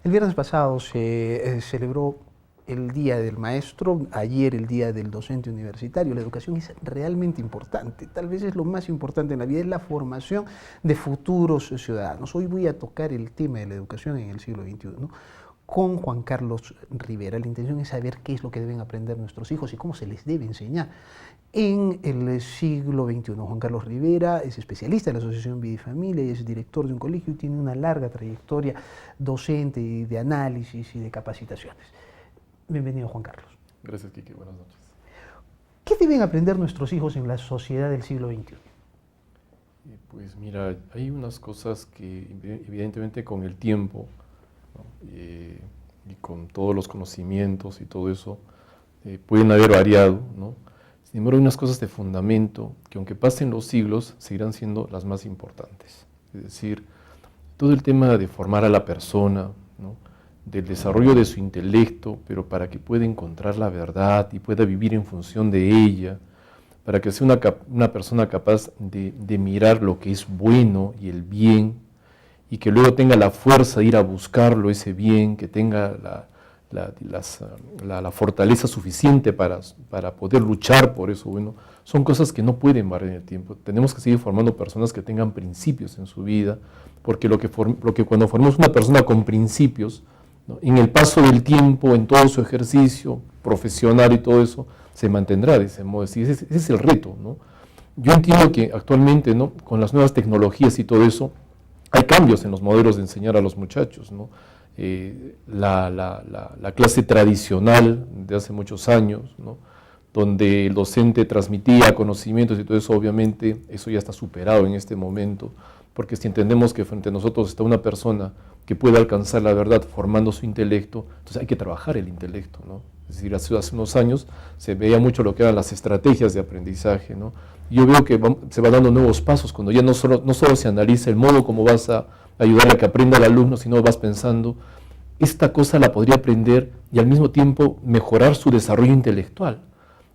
El viernes pasado se celebró el Día del Maestro, ayer el Día del Docente Universitario. La educación es realmente importante, tal vez es lo más importante en la vida, es la formación de futuros ciudadanos. Hoy voy a tocar el tema de la educación en el siglo XXI, ¿no?, con Juan Carlos Rivera. La intención es saber qué es lo que deben aprender nuestros hijos y cómo se les debe enseñar en el siglo XXI. Juan Carlos Rivera es especialista en la Asociación Vida y Familia y es director de un colegio y tiene una larga trayectoria docente y de análisis y de capacitaciones. Bienvenido, Juan Carlos. Gracias, Quique. Buenas noches. ¿Qué deben aprender nuestros hijos en la sociedad del siglo XXI? Pues mira, hay unas cosas que evidentemente con el tiempo, ¿no?, y con todos los conocimientos y todo eso, pueden haber variado, ¿no? Sin embargo, hay unas cosas de fundamento que aunque pasen los siglos, seguirán siendo las más importantes. Es decir, todo el tema de formar a la persona, ¿no?, del desarrollo de su intelecto, pero para que pueda encontrar la verdad y pueda vivir en función de ella, para que sea una persona capaz de mirar lo que es bueno y el bien, y que luego tenga la fuerza de ir a buscarlo, ese bien, que tenga la fortaleza suficiente para poder luchar por eso bueno, son cosas que no pueden variar en el tiempo. Tenemos que seguir formando personas que tengan principios en su vida, porque lo que cuando formamos una persona con principios, ¿no?, en el paso del tiempo, en todo su ejercicio profesional y todo eso, se mantendrá de ese modo. Ese es el reto, ¿no? Yo entiendo que actualmente, ¿no?, con las nuevas tecnologías y todo eso, hay cambios en los modelos de enseñar a los muchachos, ¿no? La clase tradicional de hace muchos años, ¿no?, donde el docente transmitía conocimientos y todo eso, obviamente, eso ya está superado en este momento, porque si entendemos que frente a nosotros está una persona que puede alcanzar la verdad formando su intelecto, entonces hay que trabajar el intelecto, ¿no? Es decir, hace unos años se veía mucho lo que eran las estrategias de aprendizaje, ¿no? Yo veo que se van dando nuevos pasos, cuando ya no solo se analiza el modo como vas a ayudar a que aprenda el alumno, sino vas pensando, esta cosa la podría aprender y al mismo tiempo mejorar su desarrollo intelectual.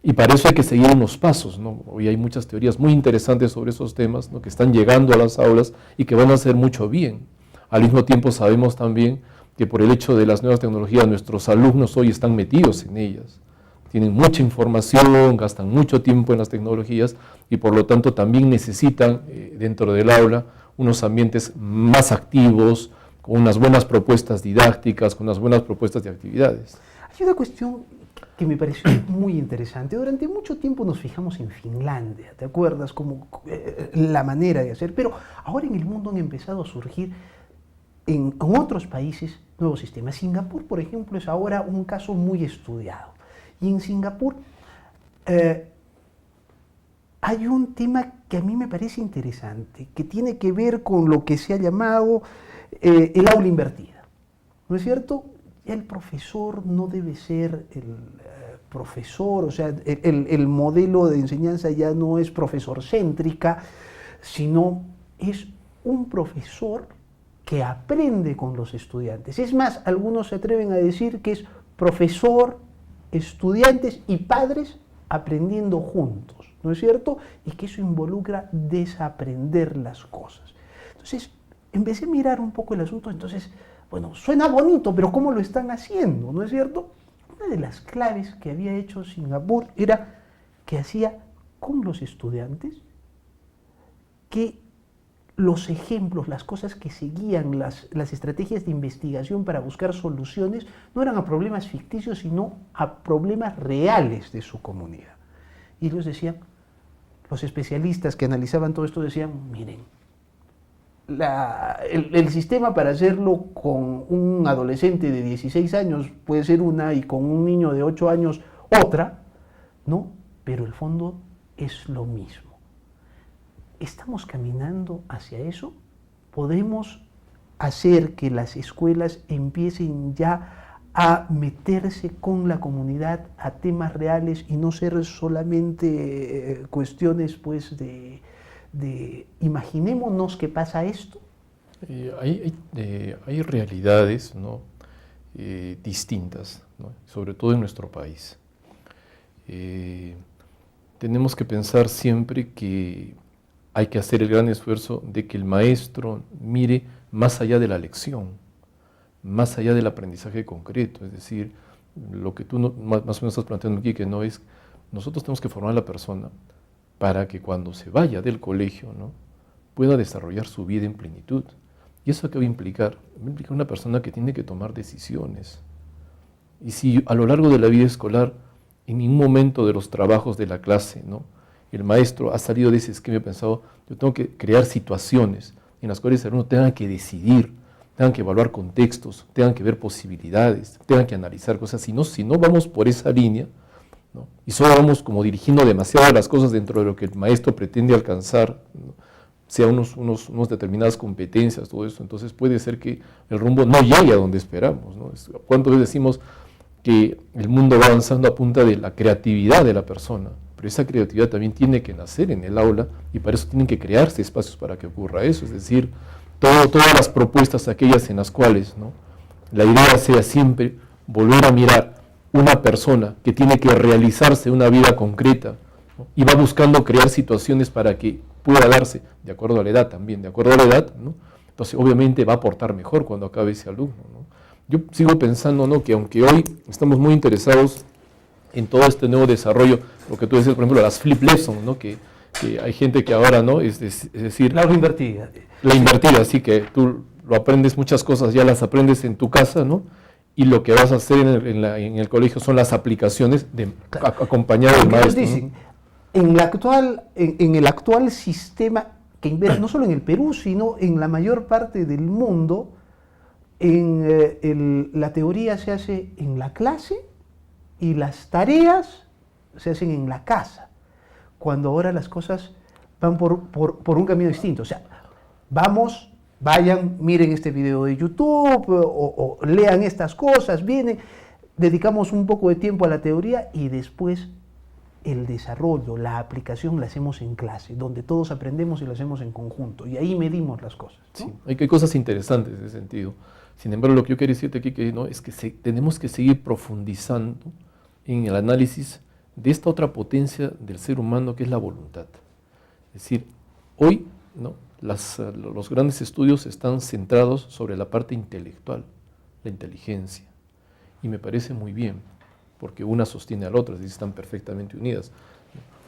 Y para eso hay que seguir unos pasos, ¿no? Hoy hay muchas teorías muy interesantes sobre esos temas, ¿no?, que están llegando a las aulas y que van a hacer mucho bien. Al mismo tiempo sabemos también que por el hecho de las nuevas tecnologías, nuestros alumnos hoy están metidos en ellas. Tienen mucha información, gastan mucho tiempo en las tecnologías y por lo tanto también necesitan dentro del aula unos ambientes más activos, con unas buenas propuestas didácticas, con unas buenas propuestas de actividades. Hay una cuestión que me pareció muy interesante. Durante mucho tiempo nos fijamos en Finlandia, ¿te acuerdas? Como la manera de hacer, pero ahora en el mundo han empezado a surgir en otros países nuevos sistemas. Singapur, por ejemplo, es ahora un caso muy estudiado. Y en Singapur hay un tema que a mí me parece interesante, que tiene que ver con lo que se ha llamado el aula invertida. ¿No es cierto? Ya el profesor no debe ser el profesor, o sea, el modelo de enseñanza ya no es profesor céntrica, sino es un profesor que aprende con los estudiantes. Es más, algunos se atreven a decir que es profesor, estudiantes y padres aprendiendo juntos, ¿no es cierto? Y que eso involucra desaprender las cosas. Entonces, empecé a mirar un poco el asunto, entonces, bueno, suena bonito, pero ¿cómo lo están haciendo? ¿No es cierto? Una de las claves que había hecho Singapur era que hacía con los estudiantes que los ejemplos, las cosas que seguían, las estrategias de investigación para buscar soluciones, no eran a problemas ficticios, sino a problemas reales de su comunidad. Y ellos decían, los especialistas que analizaban todo esto decían, miren, el sistema para hacerlo con un adolescente de 16 años puede ser una y con un niño de 8 años otra, ¿no? Pero el fondo es lo mismo. ¿Estamos caminando hacia eso? ¿Podemos hacer que las escuelas empiecen ya a meterse con la comunidad a temas reales y no ser solamente cuestiones pues de imaginémonos que pasa esto? Hay realidades, ¿no?, distintas, ¿no?, sobre todo en nuestro país. Tenemos que pensar siempre que hay que hacer el gran esfuerzo de que el maestro mire más allá de la lección, más allá del aprendizaje concreto, es decir, lo que tú más o menos estás planteando aquí, que no es, nosotros tenemos que formar a la persona para que cuando se vaya del colegio, ¿no?, pueda desarrollar su vida en plenitud. ¿Y eso qué va a implicar? Va a implicar una persona que tiene que tomar decisiones. Y si a lo largo de la vida escolar, en ningún momento de los trabajos de la clase, ¿no?, el maestro ha salido de ese esquema y ha pensado, yo tengo que crear situaciones en las cuales el alumno tenga que decidir, tengan que evaluar contextos, tengan que ver posibilidades, tengan que analizar cosas. Si no vamos por esa línea, ¿no?, y solo vamos como dirigiendo demasiado las cosas dentro de lo que el maestro pretende alcanzar, ¿no?, sea unos determinadas competencias, todo eso, entonces puede ser que el rumbo no llegue a donde esperamos, ¿no? ¿Cuántas veces decimos que el mundo va avanzando a punta de la creatividad de la persona? Pero esa creatividad también tiene que nacer en el aula y para eso tienen que crearse espacios para que ocurra eso, es decir, todas las propuestas aquellas en las cuales, ¿no?, la idea sea siempre volver a mirar una persona que tiene que realizarse una vida concreta, ¿no?, y va buscando crear situaciones para que pueda darse, de acuerdo a la edad también, de acuerdo a la edad, ¿no?, entonces obviamente va a aportar mejor cuando acabe ese alumno, ¿no? Yo sigo pensando, ¿no?, que aunque hoy estamos muy interesados en todo este nuevo desarrollo, lo que tú decías, por ejemplo, las flip lessons, ¿no?, que hay gente que ahora, ¿no?, es decir, La invertida. La invertida, así que tú lo aprendes, muchas cosas ya las aprendes en tu casa, ¿no?, y lo que vas a hacer en el colegio son las aplicaciones acompañado del maestro. Dicen, ¿no?, en el actual sistema que invierte, no solo en el Perú, sino en la mayor parte del mundo, la teoría se hace en la clase y las tareas se hacen en la casa, cuando ahora las cosas van por un camino distinto. O sea, vayan, miren este video de YouTube o lean estas cosas, dedicamos un poco de tiempo a la teoría y después el desarrollo, la aplicación la hacemos en clase, donde todos aprendemos y lo hacemos en conjunto y ahí medimos las cosas, ¿no? Sí, hay cosas interesantes en ese sentido. Sin embargo, lo que yo quería decirte aquí ¿no?, es que tenemos que seguir profundizando en el análisis de esta otra potencia del ser humano que es la voluntad. Es decir, hoy, ¿no?, los grandes estudios están centrados sobre la parte intelectual, la inteligencia, y me parece muy bien, porque una sostiene a la otra, es decir, están perfectamente unidas.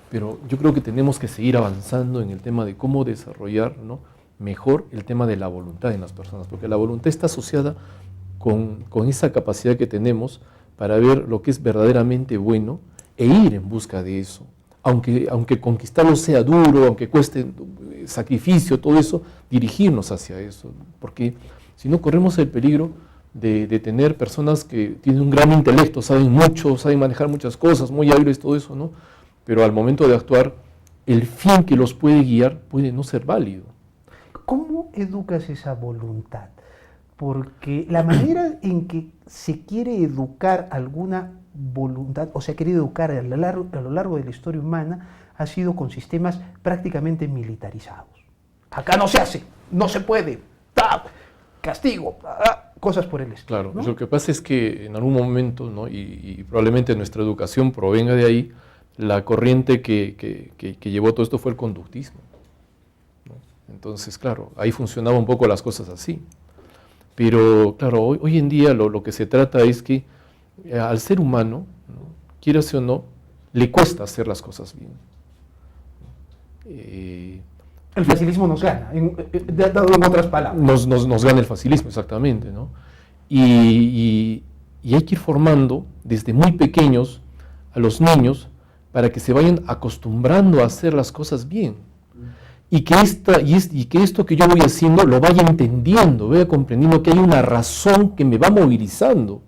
Pero yo creo que tenemos que seguir avanzando en el tema de cómo desarrollar, ¿no?, mejor el tema de la voluntad en las personas, porque la voluntad está asociada con esa capacidad que tenemos para ver lo que es verdaderamente bueno e ir en busca de eso. Aunque conquistarlo sea duro, aunque cueste sacrificio, todo eso, dirigirnos hacia eso, porque si no corremos el peligro de tener personas que tienen un gran intelecto, saben mucho, saben manejar muchas cosas, muy hábiles, todo eso, ¿no?, pero al momento de actuar, el fin que los puede guiar puede no ser válido. ¿Cómo educas esa voluntad? Porque la manera en que se quiere educar alguna voluntad, o se ha querido educar a lo largo de la historia humana, ha sido con sistemas prácticamente militarizados. Acá no se hace, no se puede, castigo, cosas por el estilo. Claro, ¿no? Lo que pasa es que en algún momento, ¿no?, y probablemente nuestra educación provenga de ahí, la corriente que llevó todo esto fue el conductismo, ¿no? Entonces, claro, ahí funcionaban un poco las cosas así. Pero, claro, hoy en día lo que se trata es que al ser humano, ¿no?, quieras o no, le cuesta hacer las cosas bien. El facilismo nos gana, dado en otras palabras. Nos gana el facilismo, exactamente, ¿no? Y hay que ir formando desde muy pequeños a los niños para que se vayan acostumbrando a hacer las cosas bien. Y que esto que yo voy haciendo lo vaya entendiendo, vaya comprendiendo que hay una razón que me va movilizando.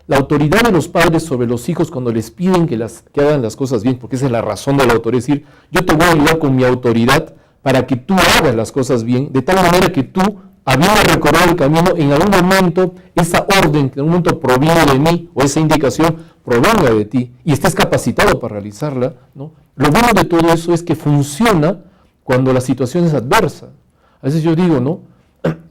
La autoridad de los padres sobre los hijos cuando les piden que hagan las cosas bien, porque esa es la razón de la autoridad, es decir, yo te voy a ayudar con mi autoridad para que tú hagas las cosas bien, de tal manera que tú, habiendo recorrido el camino, en algún momento esa orden que en algún momento proviene de mí, o esa indicación provenga de ti, y estés capacitado para realizarla, ¿no? Lo bueno de todo eso es que funciona cuando la situación es adversa. A veces yo digo, ¿no?,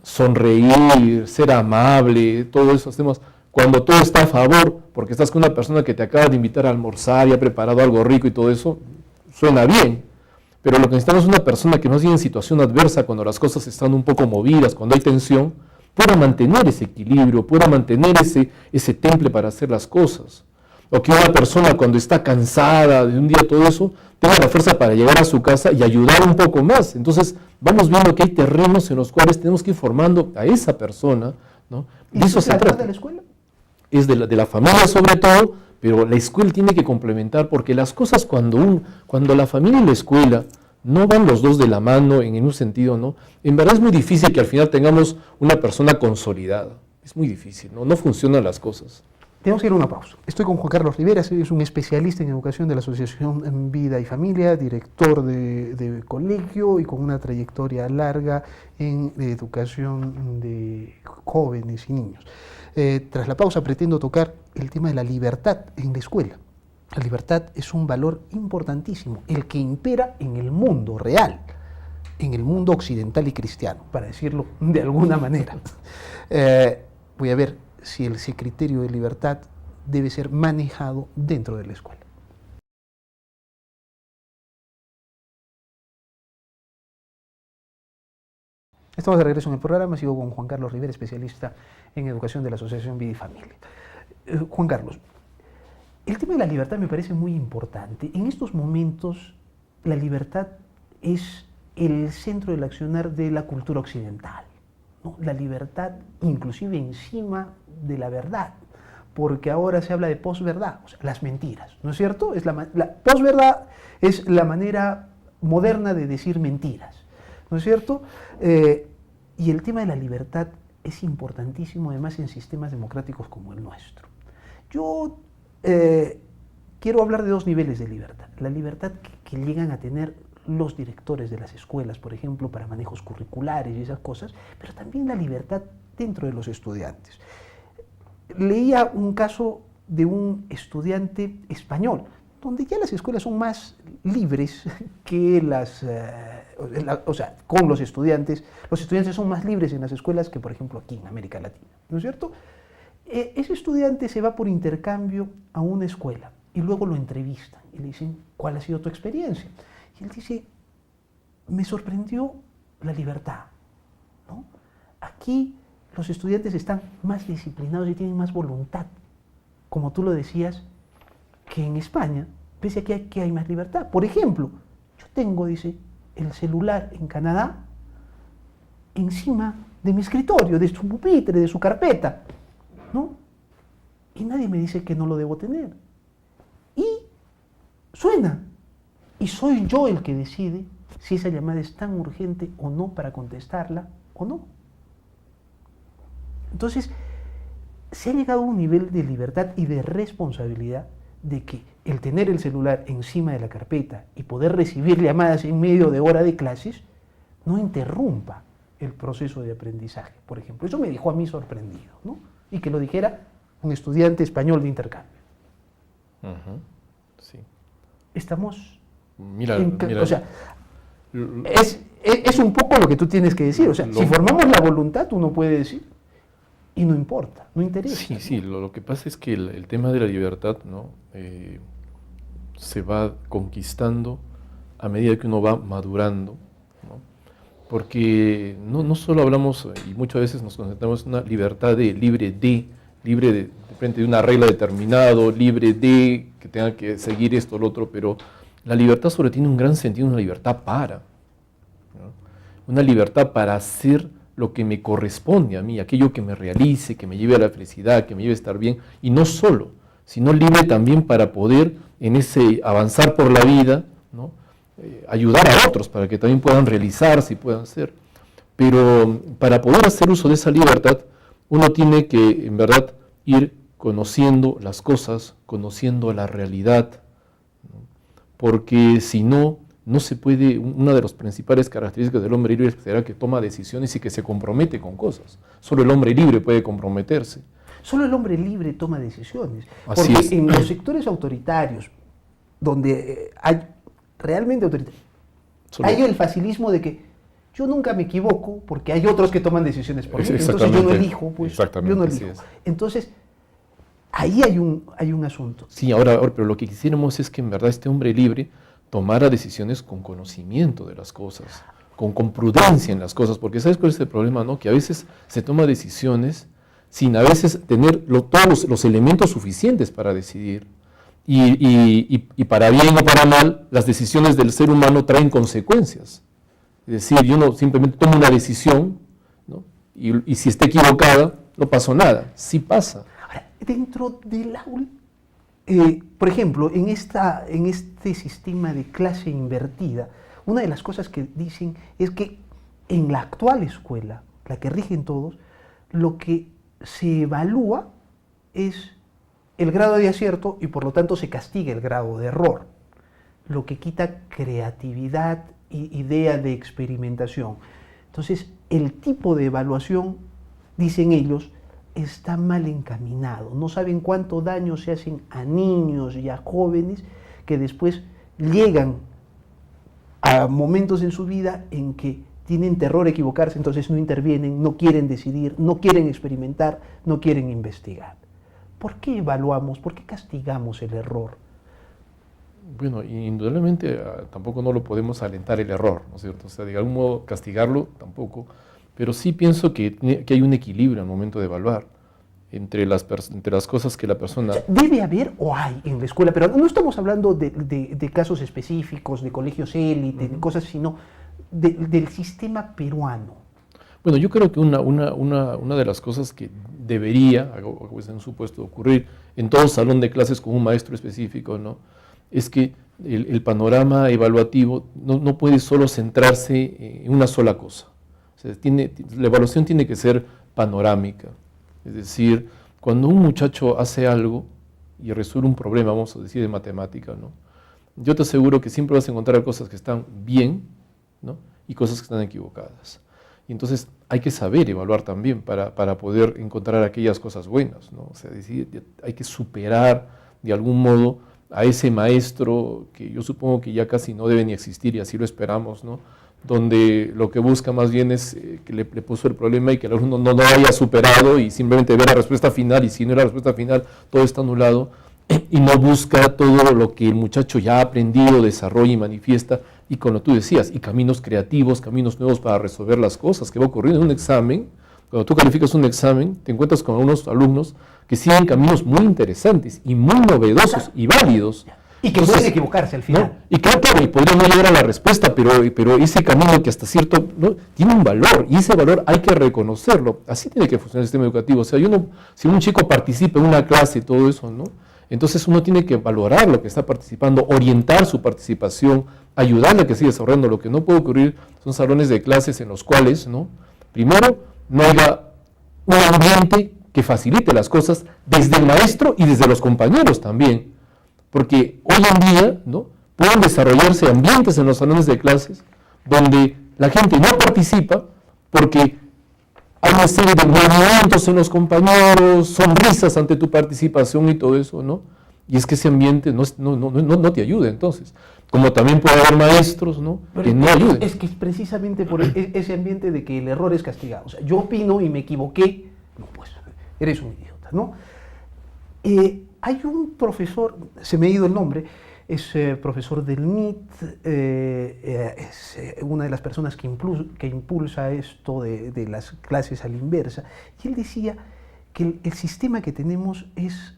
sonreír, ser amable, todos esos temas, cuando todo está a favor, porque estás con una persona que te acaba de invitar a almorzar y ha preparado algo rico y todo eso, suena bien. Pero lo que necesitamos es una persona que más bien en situación adversa, cuando las cosas están un poco movidas, cuando hay tensión, pueda mantener ese equilibrio, pueda mantener ese temple para hacer las cosas. O que una persona cuando está cansada de un día todo eso, tenga la fuerza para llegar a su casa y ayudar un poco más. Entonces vamos viendo que hay terrenos en los cuales tenemos que ir formando a esa persona, ¿no? ¿Y de eso se se trata trata. de la escuela? Es de la familia sobre todo, pero la escuela tiene que complementar, porque las cosas cuando la familia y la escuela no van los dos de la mano en un sentido, ¿no? En verdad es muy difícil que al final tengamos una persona consolidada. Es muy difícil, ¿no? No funcionan las cosas. Tenemos que ir a una pausa. Estoy con Juan Carlos Rivera, es un especialista en educación de la Asociación en Vida y Familia, director de colegio y con una trayectoria larga en educación de jóvenes y niños. Tras la pausa pretendo tocar el tema de la libertad en la escuela. La libertad es un valor importantísimo, el que impera en el mundo real, en el mundo occidental y cristiano, para decirlo de alguna manera. Voy a ver si ese criterio de libertad debe ser manejado dentro de la escuela. Estamos de regreso en el programa, sigo con Juan Carlos Rivera, especialista en educación de la Asociación Vida y Familia. Juan Carlos, el tema de la libertad me parece muy importante. En estos momentos, la libertad es el centro del accionar de la cultura occidental, ¿no? La libertad inclusive encima de la verdad, porque ahora se habla de posverdad, o sea, las mentiras, ¿no es cierto? La posverdad es la manera moderna de decir mentiras, ¿no es cierto? Y el tema de la libertad es importantísimo, además, en sistemas democráticos como el nuestro. Yo quiero hablar de dos niveles de libertad. La libertad que llegan a tener los directores de las escuelas, por ejemplo, para manejos curriculares y esas cosas, pero también la libertad dentro de los estudiantes. Leía un caso de un estudiante español, donde ya las escuelas son más libres que o sea, con los estudiantes son más libres en las escuelas que, por ejemplo, aquí en América Latina, ¿no es cierto? Ese estudiante se va por intercambio a una escuela y luego lo entrevistan y le dicen, ¿cuál ha sido tu experiencia? Y él dice, me sorprendió la libertad, ¿no? Aquí los estudiantes están más disciplinados y tienen más voluntad, como tú lo decías, que en España, pese a que aquí hay más libertad. Por ejemplo, yo tengo, dice, el celular en Canadá encima de mi escritorio, de su pupitre, de su carpeta, ¿no? Y nadie me dice que no lo debo tener. Y suena. Y soy yo el que decide si esa llamada es tan urgente o no para contestarla o no. Entonces, se ha llegado a un nivel de libertad y de responsabilidad de que el tener el celular encima de la carpeta y poder recibir llamadas en medio de hora de clases no interrumpa el proceso de aprendizaje, por ejemplo. Eso me dejó a mí sorprendido, ¿no? Y que lo dijera un estudiante español de intercambio. Sí. Estamos... Mira, o sea, es un poco lo que tú tienes que decir. O sea, si formamos la voluntad, uno puede decir, y no importa, no interesa. Sí, sí, lo que pasa es que el tema de la libertad, ¿no? Se va conquistando a medida que uno va madurando, ¿no? Porque no solo hablamos, y muchas veces nos concentramos en una libertad libre de frente de una regla determinada, libre de que tenga que seguir esto o lo otro, pero la libertad sobre tiene un gran sentido, una libertad para, ¿no? Una libertad para hacer lo que me corresponde a mí, aquello que me realice, que me lleve a la felicidad, que me lleve a estar bien, y no solo, sino libre también para poder en ese avanzar por la vida, ¿no? Ayudar a otros para que también puedan realizarse y puedan ser. Pero para poder hacer uso de esa libertad, uno tiene que en verdad ir conociendo las cosas, conociendo la realidad, ¿no? Porque si no, no se puede, una de las principales características del hombre libre será que toma decisiones y que se compromete con cosas. Solo el hombre libre puede comprometerse. Solo el hombre libre toma decisiones. Así porque es. En los sectores autoritarios, donde hay realmente autoritarios, hay el facilismo de que yo nunca me equivoco porque hay otros que toman decisiones por mí. Entonces yo no elijo, pues yo no elijo. Entonces, ahí hay un asunto. Sí, ahora, pero lo que quisiéramos es que en verdad este hombre libre tomara decisiones con conocimiento de las cosas, con prudencia en las cosas, porque ¿sabes cuál es el problema, no? Que a veces se toman decisiones sin a veces tener todos los elementos suficientes para decidir. Y para bien o para mal, las decisiones del ser humano traen consecuencias. Es decir, yo no simplemente tomo una decisión, ¿no? Y si está equivocada, no pasó nada. Sí pasa. Ahora, dentro del aula, por ejemplo, en este sistema de clase invertida, una de las cosas que dicen es que en la actual escuela, la que rigen todos, lo que se evalúa es el grado de acierto y por lo tanto se castiga el grado de error, lo que quita creatividad y idea de experimentación. Entonces, el tipo de evaluación, dicen ellos, está mal encaminado. No saben cuánto daño se hacen a niños y a jóvenes que después llegan a momentos en su vida en que tienen terror a equivocarse, entonces no intervienen, no quieren decidir, no quieren experimentar, no quieren investigar. ¿Por qué evaluamos, por qué castigamos el error? Bueno, indudablemente tampoco no lo podemos alentar el error, ¿no es cierto? O sea, de algún modo castigarlo tampoco, pero sí pienso que hay un equilibrio al momento de evaluar entre las cosas que la persona... O sea, ¿debe haber o hay en la escuela? Pero no estamos hablando de casos específicos, de colegios élite, de cosas, sino del sistema peruano. Bueno, yo creo que una de las cosas que debería, en un supuesto, ocurrir en todo salón de clases con un maestro específico, ¿no? Es que el panorama evaluativo no puede solo centrarse en una sola cosa. O sea, la evaluación tiene que ser panorámica. Es decir, cuando un muchacho hace algo y resuelve un problema, vamos a decir, de matemática, ¿no? Yo te aseguro que siempre vas a encontrar cosas que están bien, ¿no? Y cosas que están equivocadas. Y entonces hay que saber evaluar también para poder encontrar aquellas cosas buenas, ¿no? O sea, decir, hay que superar de algún modo a ese maestro que yo supongo que ya casi no debe ni existir y así lo esperamos, ¿no? Donde lo que busca más bien es que le puso el problema y que el alumno no haya superado y simplemente ve la respuesta final, y si no es la respuesta final todo está anulado, y no busca todo lo que el muchacho ya ha aprendido, desarrolla y manifiesta, y como tú decías, y caminos creativos, caminos nuevos para resolver las cosas, que va ocurriendo en un examen. Cuando tú calificas un examen, te encuentras con unos alumnos que siguen caminos muy interesantes y muy novedosos y válidos. Y que pueden equivocarse al final. ¿No? Y claro, y podría no llegar a la respuesta, pero ese camino que hasta cierto, ¿no? Tiene un valor, y ese valor hay que reconocerlo. Así tiene que funcionar el sistema educativo. O sea, si un chico participa en una clase y todo eso, ¿no? Entonces uno tiene que valorar lo que está participando, orientar su participación, ayudarle a que siga desarrollando. Lo que no puede ocurrir son salones de clases en los cuales, ¿no? Primero, no haya un ambiente que facilite las cosas desde el maestro y desde los compañeros también. Porque hoy en día, ¿no? Pueden desarrollarse ambientes en los salones de clases donde la gente no participa porque hay una serie de movimientos en los compañeros, sonrisas ante tu participación y todo eso, ¿no? Y es que ese ambiente no te ayuda entonces. Como también puede haber maestros, ¿no? Que no ayuden. Es que es precisamente por ese ambiente de que el error es castigado. O sea, yo opino y me equivoqué, no, pues eres un idiota, ¿no? Hay un profesor, se me ha ido el nombre, es profesor del MIT, es una de las personas que impulsa esto de las clases a la inversa, y él decía que el sistema que tenemos es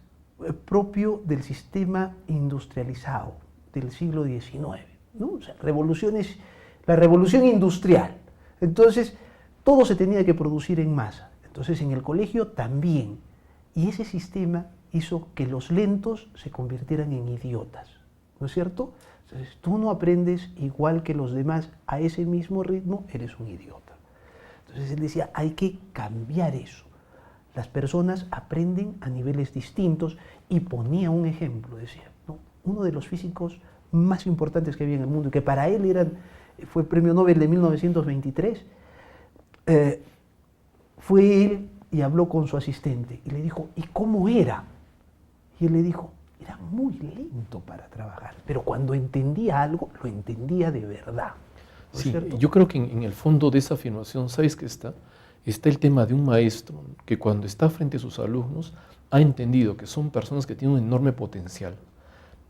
propio del sistema industrializado del siglo XIX, ¿no? O sea, la revolución industrial. Entonces, todo se tenía que producir en masa. Entonces, en el colegio también. Y ese sistema hizo que los lentos se convirtieran en idiotas, ¿no es cierto? Entonces, tú no aprendes igual que los demás a ese mismo ritmo, eres un idiota. Entonces él decía, hay que cambiar eso. Las personas aprenden a niveles distintos, y ponía un ejemplo, decía, ¿no? Uno de los físicos más importantes que había en el mundo, que para él fue premio Nobel de 1923, fue él y habló con su asistente y le dijo, ¿y cómo era? Y él le dijo, era muy lento para trabajar, pero cuando entendía algo, lo entendía de verdad. ¿No sí, es cierto? yo creo que en el fondo de esa afirmación, ¿sabes qué está? Está el tema de un maestro que cuando está frente a sus alumnos ha entendido que son personas que tienen un enorme potencial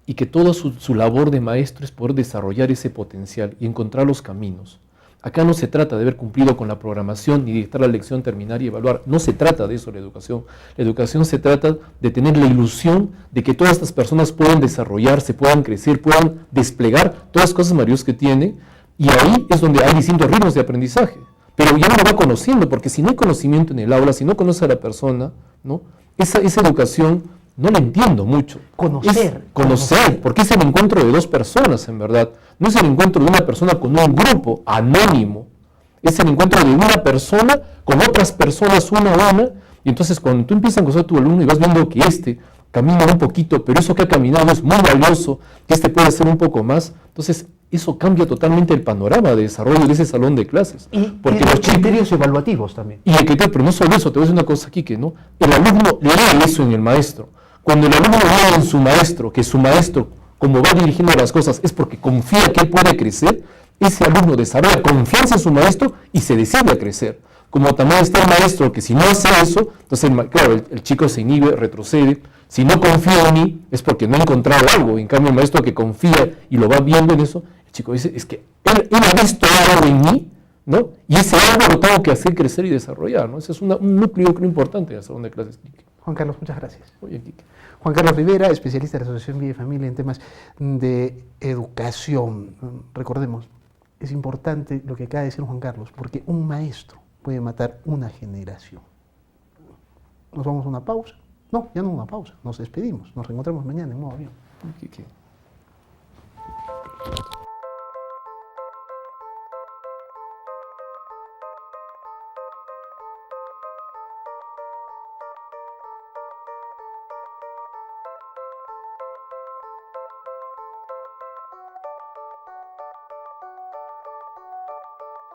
y que toda su labor de maestro es poder desarrollar ese potencial y encontrar los caminos. Acá no se trata de haber cumplido con la programación ni de dictar la lección, terminar y evaluar. No se trata de eso la educación. La educación se trata de tener la ilusión de que todas estas personas puedan desarrollarse, puedan crecer, puedan desplegar todas las cosas maravillosas que tienen, y ahí es donde hay distintos ritmos de aprendizaje. Pero ya uno va conociendo, porque si no hay conocimiento en el aula, si no conoce a la persona, ¿no? Esa educación no la entiendo mucho. Conocer, porque es el encuentro de dos personas, en verdad. No es el encuentro de una persona con un grupo anónimo. Es el encuentro de una persona con otras personas, una a una. Y entonces cuando tú empiezas a conocer a tu alumno y vas viendo que este camina un poquito, pero eso que ha caminado es muy valioso, que este puede hacer un poco más, entonces eso cambia totalmente el panorama de desarrollo de ese salón de clases. Porque los criterios evaluativos también. Y el criterio, pero no solo eso, te voy a decir una cosa aquí, que no, el alumno lee eso en el maestro. Cuando el alumno lee en su maestro, que su maestro, como va dirigiendo las cosas, es porque confía que él puede crecer, ese alumno desarrolla confianza en su maestro y se decide a crecer. Como también está el maestro, que si no hace eso, entonces claro, el chico se inhibe, retrocede. Si no confía en mí, es porque no ha encontrado algo. En cambio, el maestro que confía y lo va viendo en eso, el chico dice, es que él ha visto algo en mí, ¿no? Y ese algo lo tengo que hacer crecer y desarrollar, ¿no? Ese es un núcleo, creo, importante en el salón de clases, Quique. Juan Carlos, muchas gracias. Oye, Quique. Juan Carlos Rivera, especialista de la Asociación Vida y Familia en temas de educación. Recordemos, es importante lo que acaba de decir Juan Carlos, porque un maestro puede matar una generación. Nos vamos a una pausa. No, ya no una pausa, nos despedimos, nos reencontramos mañana en modo avión. Quique.